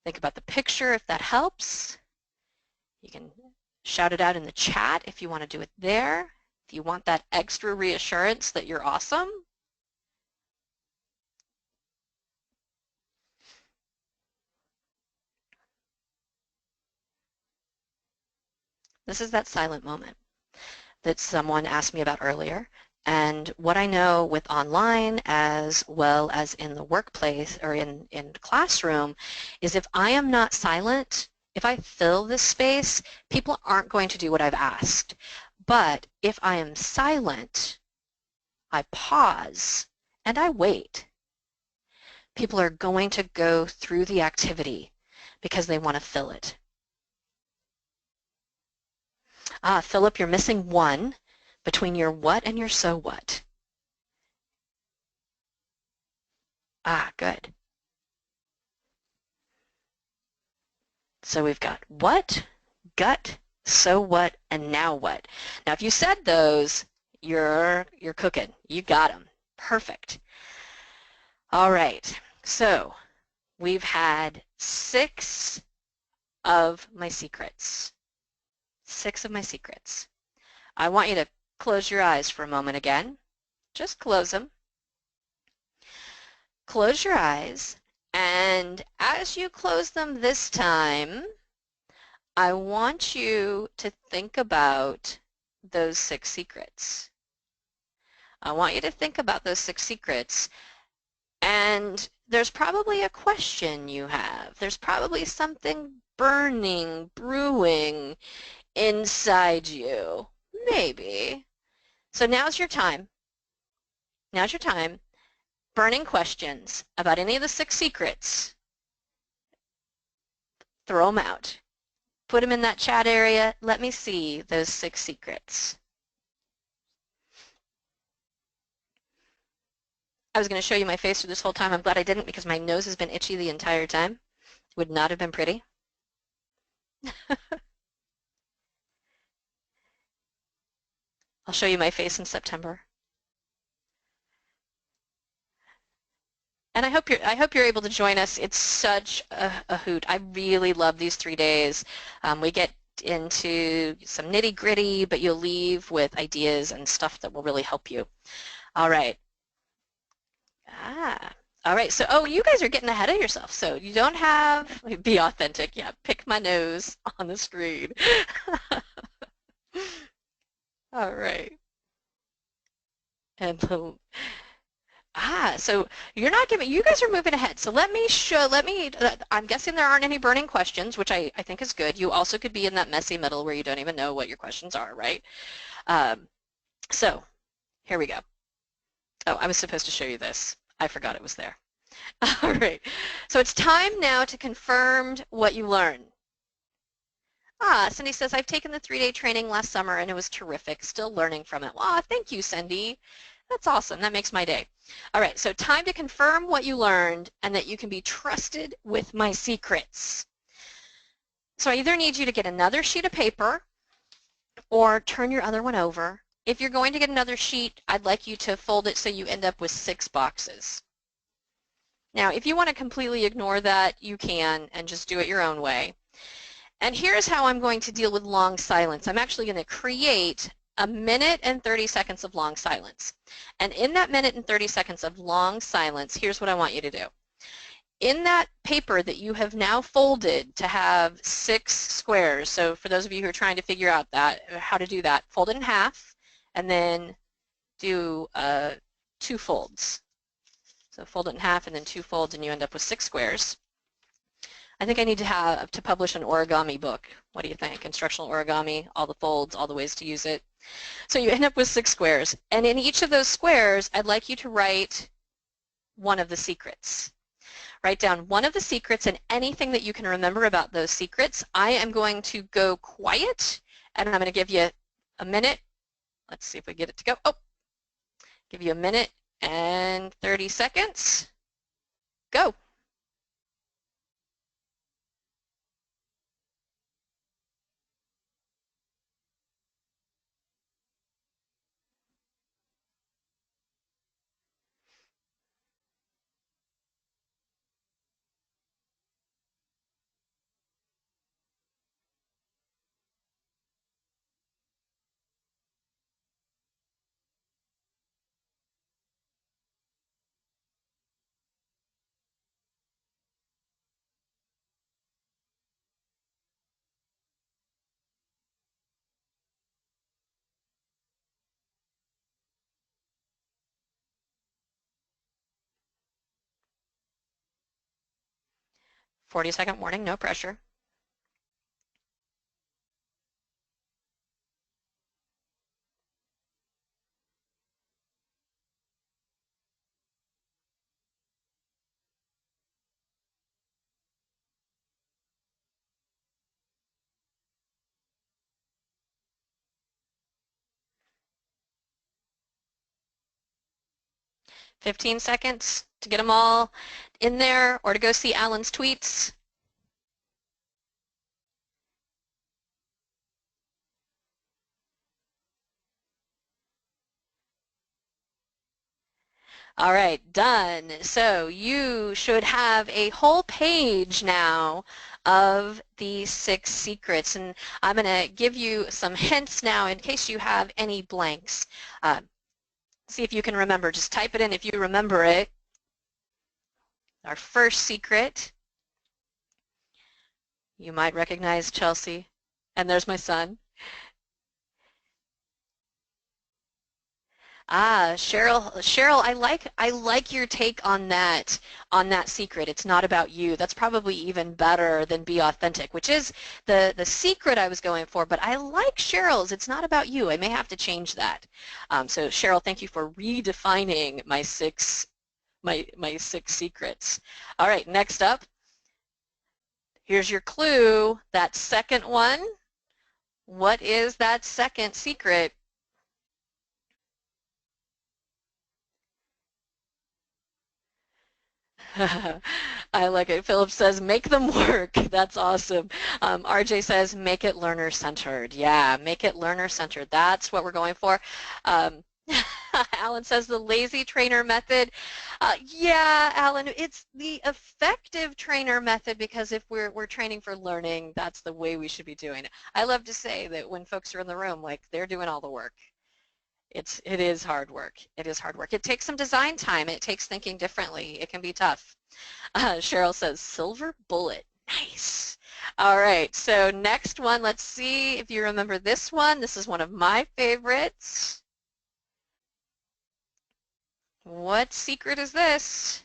Think about the picture if that helps. You can shout it out in the chat if you want to do it there. If you want that extra reassurance that you're awesome. This is that silent moment that someone asked me about earlier. And what I know with online as well as in the workplace or in the classroom is if I am not silent, if I fill this space, people aren't going to do what I've asked. But if I am silent, I pause and I wait. People are going to go through the activity because they want to fill it. Philip, you're missing 1 between your what and your so what. Good. So we've got what, gut, so what, and now what. Now if you said those, you're cooking. You got them. Perfect. All right. So we've had 6 of my secrets. 6 of my secrets. I want you to close your eyes for a moment again. Just close them. Close your eyes, and as you close them this time, I want you to think about those 6 secrets. I want you to think about those 6 secrets, and there's probably a question you have. There's probably something burning, brewing inside you. Maybe. So now's your time. Now's your time. Burning questions about any of the 6 secrets. Throw them out. Put them in that chat area. Let me see those 6 secrets. I was going to show you my face for this whole time. I'm glad I didn't because my nose has been itchy the entire time. Would not have been pretty. I'll show you my face in September. And I hope you're able to join us. It's such a hoot. I really love these 3 days. We get into some nitty-gritty, but you'll leave with ideas and stuff that will really help you. All right. All right. So, you guys are getting ahead of yourself. So you don't have, be authentic. Yeah, pick my nose on the screen. All right. And so you're not giving, you guys are moving ahead. So I'm guessing there aren't any burning questions, which I think is good. You also could be in that messy middle where you don't even know what your questions are, right? So here we go. Oh, I was supposed to show you this. I forgot it was there. All right. So it's time now to confirm what you learned. Cindy says, I've taken the 3-day training last summer and it was terrific. Still learning from it. Well, thank you, Cindy. That's awesome. That makes my day. All right, so time to confirm what you learned and that you can be trusted with my secrets. So I either need you to get another sheet of paper or turn your other one over. If you're going to get another sheet, I'd like you to fold it so you end up with 6 boxes. Now, if you want to completely ignore that, you can and just do it your own way. And here's how I'm going to deal with long silence. I'm actually going to create a minute and 30 seconds of long silence. And in that minute and 30 seconds of long silence, here's what I want you to do. In that paper that you have now folded to have 6 squares, so for those of you who are trying to figure out how to do that, fold it in half and then do 2 folds. So fold it in half and then 2 folds and you end up with 6 squares. I think I need to publish an origami book. What do you think? Instructional origami, all the folds, all the ways to use it. So you end up with 6 squares. And in each of those squares, I'd like you to write one of the secrets. Write down one of the secrets and anything that you can remember about those secrets. I am going to go quiet, and I'm going to give you a minute. Let's see if we get it to go. Oh, give you a minute and 30 seconds. Go. "40-second warning, no pressure." 15 seconds to get them all in there or to go see Alan's tweets. All right, done. So you should have a whole page now of the 6 secrets, and I'm going to give you some hints now in case you have any blanks. See if you can remember. Just type it in if you remember it. Our first secret, you might recognize Chelsea, and there's my son. Cheryl, I like your take on that secret. It's not about you. That's probably even better than be authentic, which is the secret I was going for, but I like Cheryl's. It's not about you. I may have to change that. So Cheryl, thank you for redefining my 6 secrets. All right, next up, here's your clue. That second one, what is that second secret? I like it. Philip says, make them work. That's awesome. RJ says, make it learner-centered. Yeah, make it learner-centered. That's what we're going for. Alan says the lazy trainer method. Yeah, Alan, it's the effective trainer method because if we're training for learning, that's the way we should be doing it. I love to say that when folks are in the room, like they're doing all the work. It is hard work. It is hard work. It takes some design time. It takes thinking differently. It can be tough. Cheryl says silver bullet. Nice. All right. So next one. Let's see if you remember this one. This is one of my favorites. What secret is this?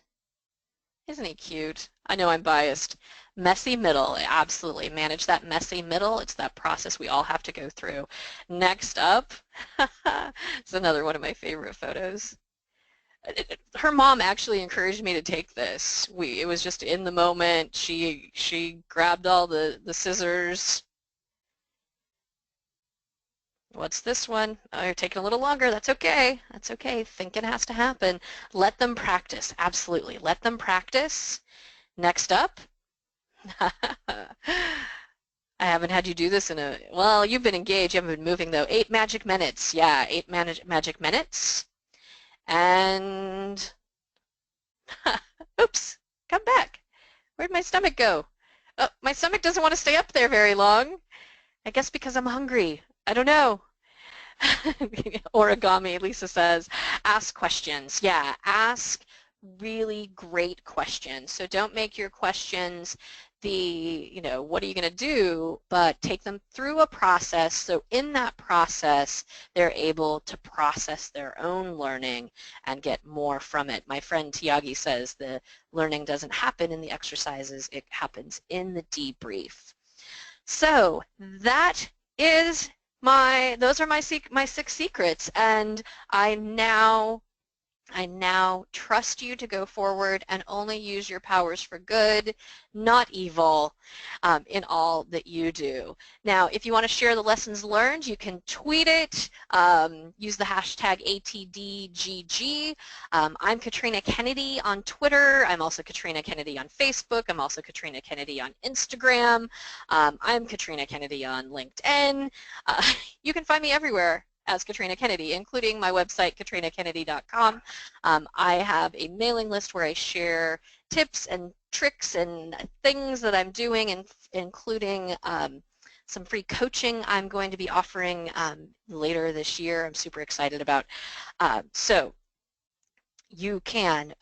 Isn't he cute? I know I'm biased. Messy middle, absolutely. Manage that messy middle. It's that process we all have to go through. Next up, it's another one of my favorite photos. Her mom actually encouraged me to take this. It was just in the moment. She grabbed all the scissors. What's this one? Oh, you're taking a little longer. That's okay. That's okay. Thinking has to happen. Let them practice. Absolutely. Let them practice. Next up. I haven't had you do this in a, well, you've been engaged. You haven't been moving, though. 8 magic minutes. Yeah, 8 magic minutes. And, oops, come back. Where'd my stomach go? Oh, my stomach doesn't want to stay up there very long. I guess because I'm hungry. I don't know. Origami, Lisa says, ask questions. Yeah, ask really great questions. So don't make your questions what are you going to do, but take them through a process, so in that process they're able to process their own learning and get more from it. My friend Tiagi says the learning doesn't happen in the exercises, it happens in the debrief. So that is those are my 6 secrets, and I now trust you to go forward and only use your powers for good, not evil, in all that you do. Now, if you want to share the lessons learned, you can tweet it, use the hashtag ATDGG. I'm Katrina Kennedy on Twitter. I'm also Katrina Kennedy on Facebook. I'm also Katrina Kennedy on Instagram. I'm Katrina Kennedy on LinkedIn. You can find me everywhere as Katrina Kennedy, including my website, katrinakennedy.com. I have a mailing list where I share tips and tricks and things that I'm doing, including some free coaching I'm going to be offering later this year. I'm super excited about. So you can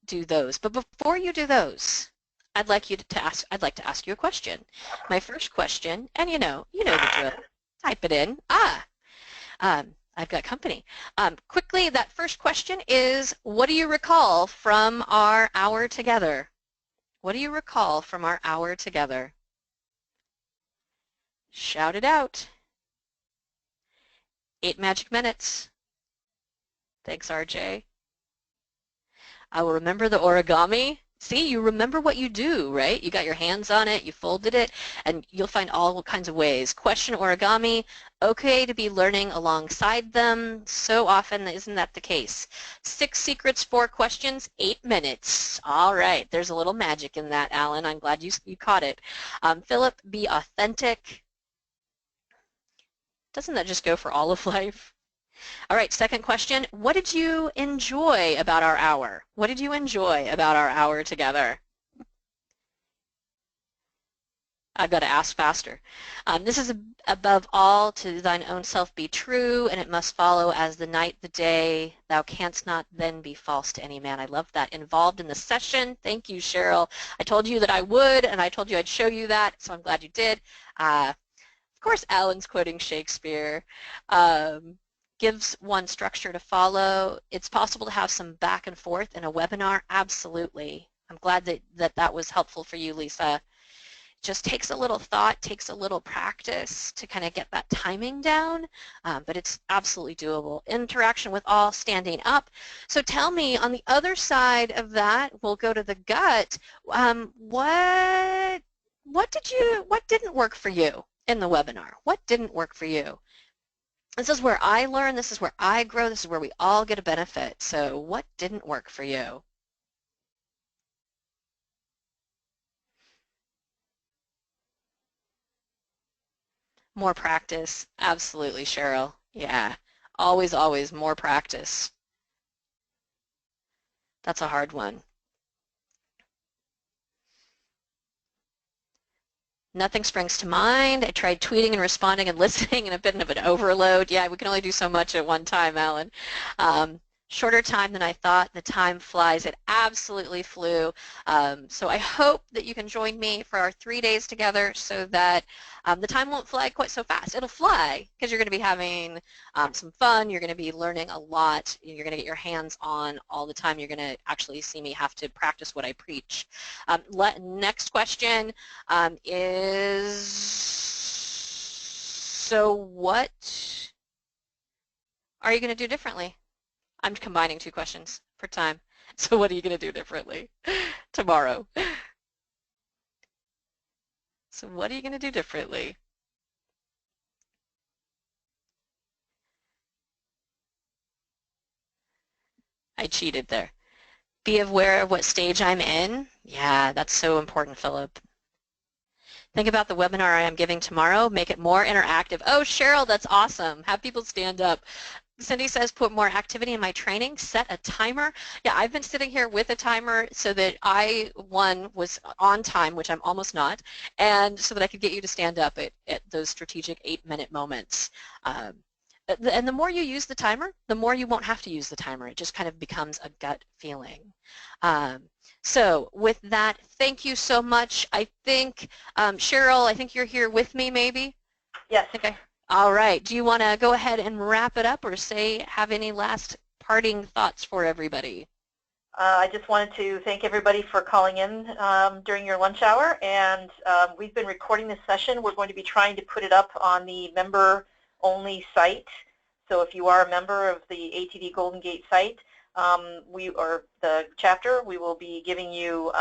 do those. But before you do those, I'd like to ask you a question. My first question, and you know the drill. Type it in. I've got company. Quickly, that first question is, what do you recall from our hour together? What do you recall from our hour together? Shout it out. 8 magic minutes. Thanks, RJ. I will remember the origami. See, you remember what you do, right? You got your hands on it, you folded it, and you'll find all kinds of ways. Question origami, okay to be learning alongside them. So often, isn't that the case? 6 secrets, 4 questions, 8 minutes. All right, there's a little magic in that, Alan. I'm glad you caught it. Philip, be authentic. Doesn't that just go for all of life? All right, second question. What did you enjoy about our hour? What did you enjoy about our hour together? I've got to ask faster. This is above all to thine own self be true, and it must follow as the night the day. Thou canst not then be false to any man. I love that. Involved in the session. Thank you, Cheryl. I told you that I would, and I told you I'd show you that, so I'm glad you did. Of course, Alan's quoting Shakespeare. Gives one structure to follow. It's possible to have some back and forth in a webinar. Absolutely. I'm glad that was helpful for you, Lisa. It just takes a little thought, takes a little practice to kind of get that timing down, but it's absolutely doable. Interaction with all, standing up. So tell me, on the other side of that, we'll go to the gut. What didn't work for you in the webinar? What didn't work for you? This is where I learn, this is where I grow, this is where we all get a benefit. So what didn't work for you? More practice. Absolutely, Cheryl. Yeah. Always, always more practice. That's a hard one. Nothing springs to mind. I tried tweeting and responding and listening and a bit of an overload. Yeah, we can only do so much at one time, Alan. Shorter time than I thought. The time flies. It absolutely flew. So I hope that you can join me for our 3 days together so that the time won't fly quite so fast. It'll fly because you're going to be having some fun. You're going to be learning a lot. You're going to get your hands on all the time. You're going to actually see me have to practice what I preach. Next question is, so what are you going to do differently? I'm combining 2 questions for time. So what are you going to do differently tomorrow? So what are you going to do differently? I cheated there. Be aware of what stage I'm in. Yeah, that's so important, Philip. Think about the webinar I am giving tomorrow. Make it more interactive. Oh, Cheryl, that's awesome. Have people stand up. Cindy says, put more activity in my training, set a timer. Yeah, I've been sitting here with a timer so that I, one, was on time, which I'm almost not, and so that I could get you to stand up at those strategic 8-minute moments. and the more you use the timer, the more you won't have to use the timer. It just kind of becomes a gut feeling. So with that, thank you so much. I think, Cheryl, I think you're here with me maybe? Yes. Okay. All right. Do you want to go ahead and wrap it up or have any last parting thoughts for everybody? I just wanted to thank everybody for calling in during your lunch hour, and we've been recording this session. We're going to be trying to put it up on the member-only site. So if you are a member of the ATD Golden Gate site, or the chapter, we will be giving you,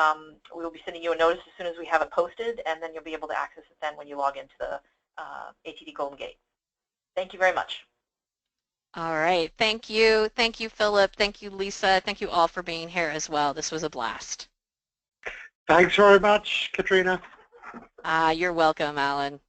we will be sending you a notice as soon as we have it posted, and then you'll be able to access it then when you log into the ATD Golden Gate. Thank you very much. All right. Thank you. Thank you, Philip. Thank you, Lisa. Thank you all for being here as well. This was a blast. Thanks very much, Katrina. You're welcome, Alan.